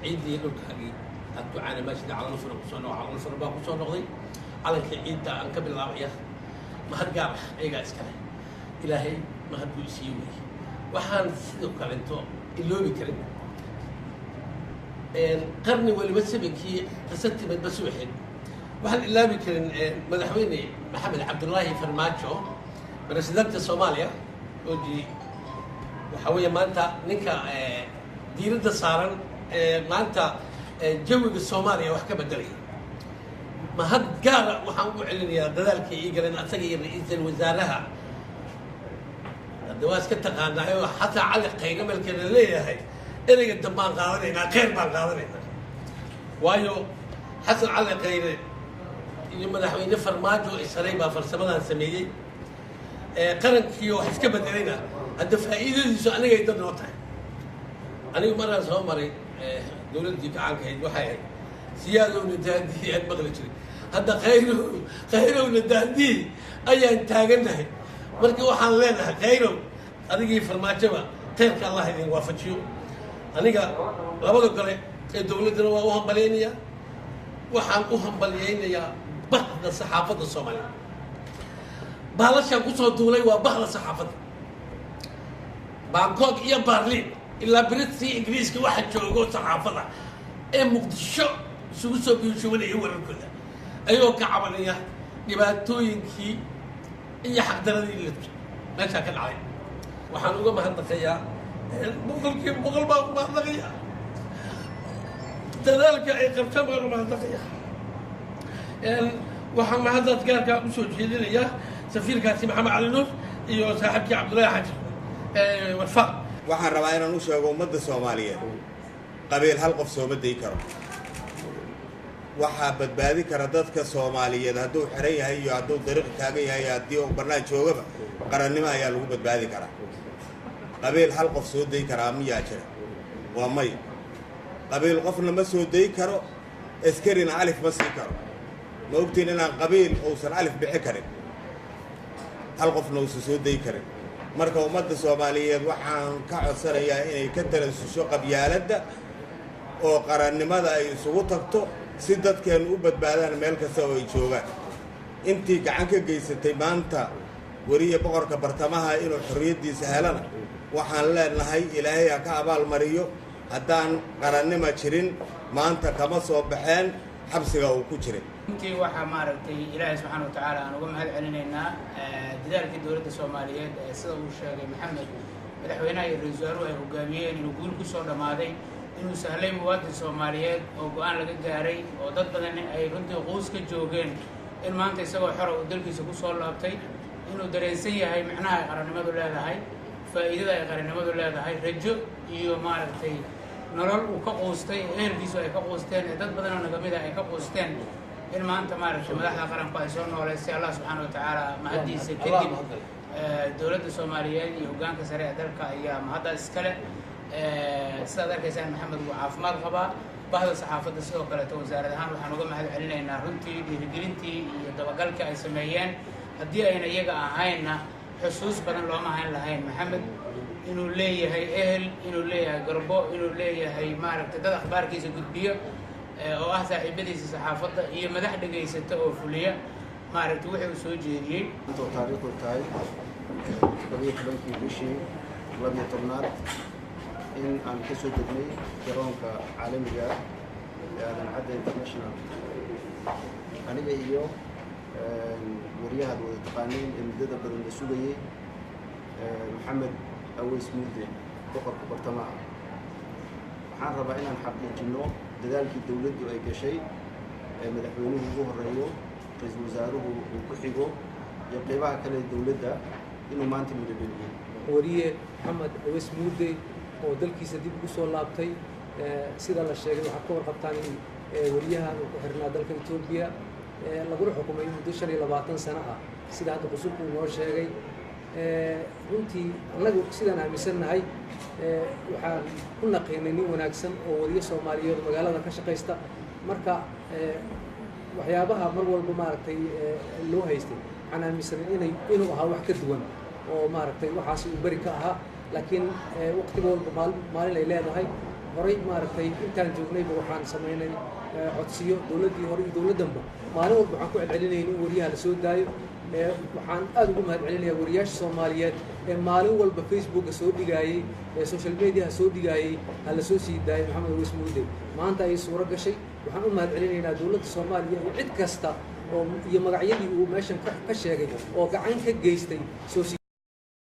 عيدي يقول حقي حتى أنا ماشي على نصر وصلنا وعلى نصر باكو صار نقضي على العيد أنك بالله ما هاد قارح أي قاعد إسكاله إلهي ما هاد بيسيوي وحان سيدو كارنتو اللي بيكرم قرني واللي بسبك هي قصتي بس واحد وحان إلا بيكرم مدحويني محمد عبد الله فرماتشو برئاسة الصوماليا وجي وحوية ما أنت نكا ديرد صارن ما أنت جوج الصوماليا وحكى بدري ما هاد قارة وحنقول علينا ذلك يقولون أتجي رئيس الوزراء الدواس كنت قاعد حتى على قيمة ملك الليلة هاي إذا قد ما قاعدين خير ما قاعدين وايو حسن على قيمة يوم نحوي نفر ماجو إسرائيل بفرسمنا سمية قرن كيو حسك بدرينا الدفائية اللي أنا قاعد نوطها أنا مرة سو مري دولة ديك عنك هيد وحياة سيادة وندادي أنا بغلتري هذا خيره وندادي أي انتاجنا هي مركي وحنا لنا خيره هذا جي فرماتشوا ترك الله يدين وافجيو أنا قا لابد قري الدولة دنا وهم بلينيا وهم بلينيا بعض الصحافة الصومالية بالش يقصوا الدولة وبعض الصحافة بانكوك يا برلين إلا بريتسي إنجليز كي واحد شو صحافة مقدشو سوسو بيشوفون إيه ولا كذا أيوة كعملية يبقى توينكي إيه حق درادي اللي لا شك عليه وحنوقع مع النقية بغل مع النقية ذلك أي قرشة بغل مع النقية وحن مع هذا تقال كأسود جديد سفير كاسي محمد علي نور إيوه صاحبك عبد الله حاج وفاء waxaan rabaa inaan u sheego ummadda Soomaaliyeed qabiil hal qof soo badii karo waxa badbaadi kara dadka Soomaaliyeed hadduu xiran yahay iyo hadduu dariiq taagan yahay haddii uu barnaamij joogaba qarannimo ayaa lagu badbaadi karaa qabiil hal qof soo day kara miyaa jira waa may qabiil qofna ma soo day karo askarina alif ma sii karo ma ogtiin inaan qabiil uusan alif bixi karin hal qofna uusan soo day karin marka ummadda Soomaaliyeed waxaan ka codsanayaa inay ka talasusho qabyaaladda oo qarannimada ay isugu tagto si dadkeen u badbaadaan meel kasta oo ay joogaan intii gacan ka geysatay maanta wariye boqorka bartamaha inuu xorriyadiisa helana waxaan leenahay ilaahay ka abaal mariyo haddaan qarannimo jirin maanta kama soo baxeen xabsiga uu ku jiray intii waxa maaragtay ilaahay subxaanahu wa ta'aala aan uga mahad celinaynaa dadaalkii dowladda Soomaaliyeed ee sida uu sheegay maxamed madaxweynaha iyo ra'iisul wasaaruhu ay hogaamiyeen inuu guul ku soo dhamaaday inuu sahlay muwaadin Soomaaliyeed oo go'aan laga gaaray oo dad badan ay runtii qoys ka joogeen in maanta isagoo xor ah dalkiisa ku soo laabtay inuu dareensan yahay macnaha ay qarannimadu leedahay faa'iidada ay qarannimadu leedahay rajo iyo maaragtay nolol uu ka qoostay ehelkiisu ay ka qoosteen dad badan oo naga mid ah ay ka qoosteen in maanta maaragtay madaxda qaranku ay soo nooleysay Allah subxaanahu wa ta'aala mahadiisa kadib dowladda Soomaaliyeed iyo hoggaanka sare ee dalka ayaa mahadda iskale sidaad arkaysaan maxamed wuu caafimaad qabaa bahda saxaafadda sidoo kale wasaaradda ahaan waxaan uga mahad celinaynaa runtii dhiirigelintii iyo dabagalka ay sameeyeen haddii ayna iyaga ahayna xusuus badan looma hayn lahayn maxamed inuu leeyahay ehel inuu leeyahay garbo inuu leeyahay maaragtay dad akhbaarkiisa gudbiyo oo ah saaxiibadiisa saxaafadda iyo madax dhageysata oo fuliya maaragtay wixii uu soo jeediyey intuu taariikhdu tahay 12 bishii 12 in aan ka soo degnay garoonka caalamiga ee Aadan Cadde International aniga iyo wariyaha wada taqaaniin ee muddada badan la sugayay maxamed aweys muude boqorka bartamaha waxaan rabaa inaan xaqiijino dadaalkii dawladdu ay gashay ee madaxweynuhu ugu horeeyo ra'iisul wasaaruhu uu ku xigo iyo qaybaha kale dawladda inuu maanta midabeynayo wariye maxamed aweys muude oo dalkiisa dib ugu soo laabtay sida la sheegay waxa ka warqabtaan in wariyaha uu ku xirnaa dalka Itoobiya laguna xukumay muddo 25 sano ah sida hadda qosubku noo sheegay runtii anagu sidaan aaminsanahay waxaan ku naqaynay nin wanaagsan oo wariye Soomaaliyeed magaalada ka shaqeysta marka waxyaabaha mar walba maaragtay loo haystay waxaan aaminsanay inuu ahaa wax ka duwan oo maaragtay waxaasi uu beri ka ahaa laakiin waqtiga walba maalin ay leedahay horay maaragtay intaan joognayba waxaan samaynay codsiyo dowladdii hore iyo dowladdanba maalin walba waxaan ku celcelinayay in wariyaha la soo daayo waxaan aad ugu mahad celinayaa wariyaasha Soomaaliyeed ee maalin walba Facebooka soo dhigaayay ee social media soo dhigaayay hala soo sii daayay Maxamed Aweys Muude maanta ay suuro gashay waxaan u mahad celinaynaa dowladda Soomaaliya iyo cid kasta oo iyo magacyadii uu meeshan ka sheegay oo gacan ka geystay soo